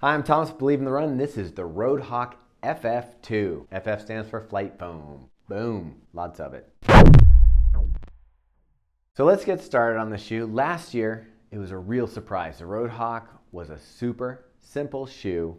Hi, I'm Thomas, Believe in the Run, and this is the Roadhawk FF2. FF stands for flight foam. Boom, lots of it. So let's get started on the shoe. Last year, it was a real surprise. The Roadhawk was a super simple shoe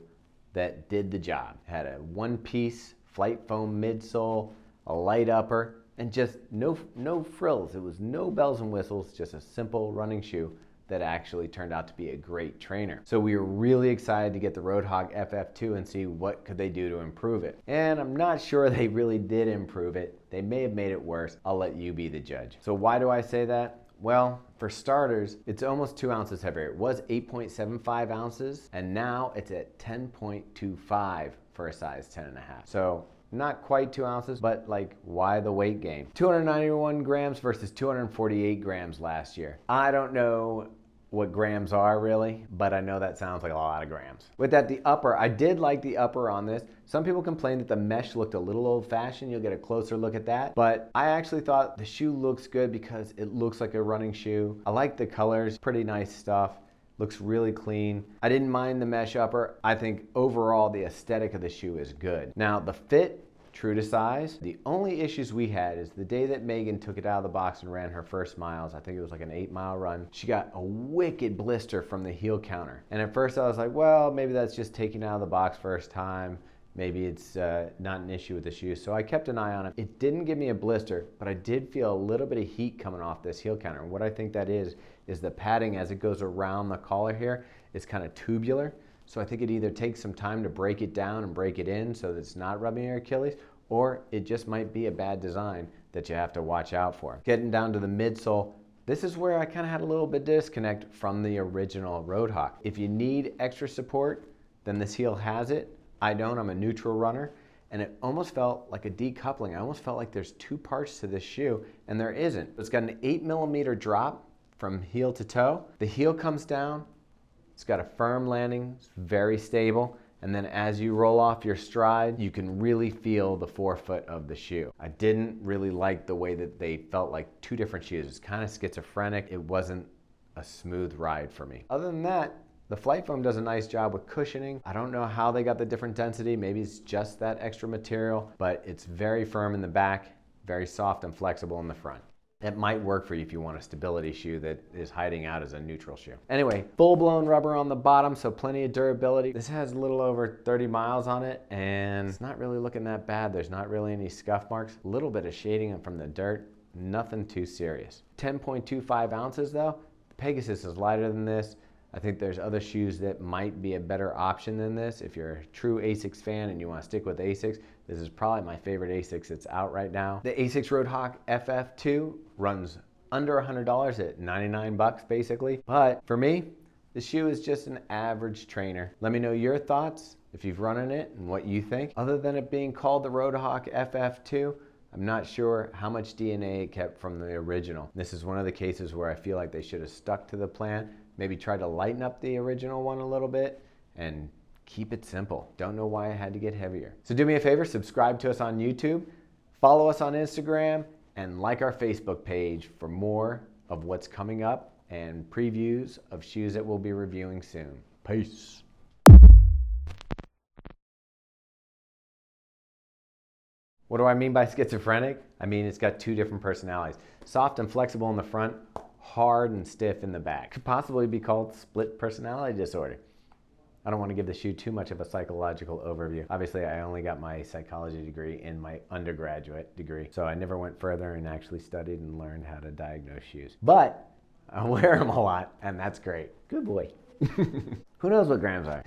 that did the job. It had a one-piece flight foam midsole, a light upper, and just no frills. It was no bells and whistles, just a simple running shoe that actually turned out to be a great trainer. So we were really excited to get the Roadhawk FF2 and see what could they do to improve it. And I'm not sure they really did improve it. They may have made it worse. I'll let you be the judge. So why do I say that? Well, for starters, it's almost 2 ounces heavier. It was 8.75 ounces, and now it's at 10.25 for a size 10.5. So not quite 2 ounces, but like, why the weight gain? 291 grams versus 248 grams last year. I don't know what grams are really, but I know that sounds like a lot of grams. With that, the upper, I did like the upper on this. Some people complained that the mesh looked a little old-fashioned. You'll get a closer look at that. But I actually thought the shoe looks good because it looks like a running shoe. I like the colors, pretty nice stuff. Looks really clean. I didn't mind the mesh upper. I think overall the aesthetic of the shoe is good. Now the fit, true to size. The only issues we had is the day that Megan took it out of the box and ran her first miles, I think it was like an 8-mile run, she got a wicked blister from the heel counter. And at first I was like, well, maybe that's just taking it out of the box first time. Maybe it's not an issue with the shoe. So I kept an eye on it. It didn't give me a blister, but I did feel a little bit of heat coming off this heel counter. And what I think that is the padding as it goes around the collar here is kind of tubular. So I think it either takes some time to break it down and break it in so that it's not rubbing your Achilles, or it just might be a bad design that you have to watch out for. Getting down to the midsole, this is where I kind of had a little bit disconnect from the original Roadhawk. If you need extra support, then this heel has it. I don't, I'm a neutral runner, and it almost felt like a decoupling. I almost felt like there's two parts to this shoe, and there isn't. It's got an 8mm drop from heel to toe. The heel comes down, it's got a firm landing, it's very stable, and then as you roll off your stride, you can really feel the forefoot of the shoe. I didn't really like the way that they felt like two different shoes. It's kind of schizophrenic. It wasn't a smooth ride for me. Other than that, the flight foam does a nice job with cushioning. I don't know how they got the different density. Maybe it's just that extra material, but it's very firm in the back, very soft and flexible in the front. It might work for you if you want a stability shoe that is hiding out as a neutral shoe. Anyway, full-blown rubber on the bottom, so plenty of durability. This has a little over 30 miles on it, and it's not really looking that bad. There's not really any scuff marks. A little bit of shading from the dirt, nothing too serious. 10.25 ounces though. The Pegasus is lighter than this. I think there's other shoes that might be a better option than this. If you're a true ASICS fan and you want to stick with ASICS, this is probably my favorite ASICS that's out right now. The ASICS Roadhawk FF2 runs under $100 at 99 bucks basically. But for me, the shoe is just an average trainer. Let me know your thoughts if you've run in it and what you think. Other than it being called the Roadhawk FF2, I'm not sure how much DNA it kept from the original. This is one of the cases where I feel like they should have stuck to the plan, maybe try to lighten up the original one a little bit and keep it simple. Don't know why I had to get heavier. So do me a favor, subscribe to us on YouTube, follow us on Instagram, and like our Facebook page for more of what's coming up and previews of shoes that we'll be reviewing soon. Peace. What do I mean by schizophrenic? I mean it's got two different personalities. Soft and flexible in the front, hard and stiff in the back. Could possibly be called split personality disorder. I don't want to give the shoe too much of a psychological overview. Obviously, I only got my psychology degree in my undergraduate degree, so I never went further and actually studied and learned how to diagnose shoes. But I wear them a lot, and that's great. Good boy. Who knows what grams are?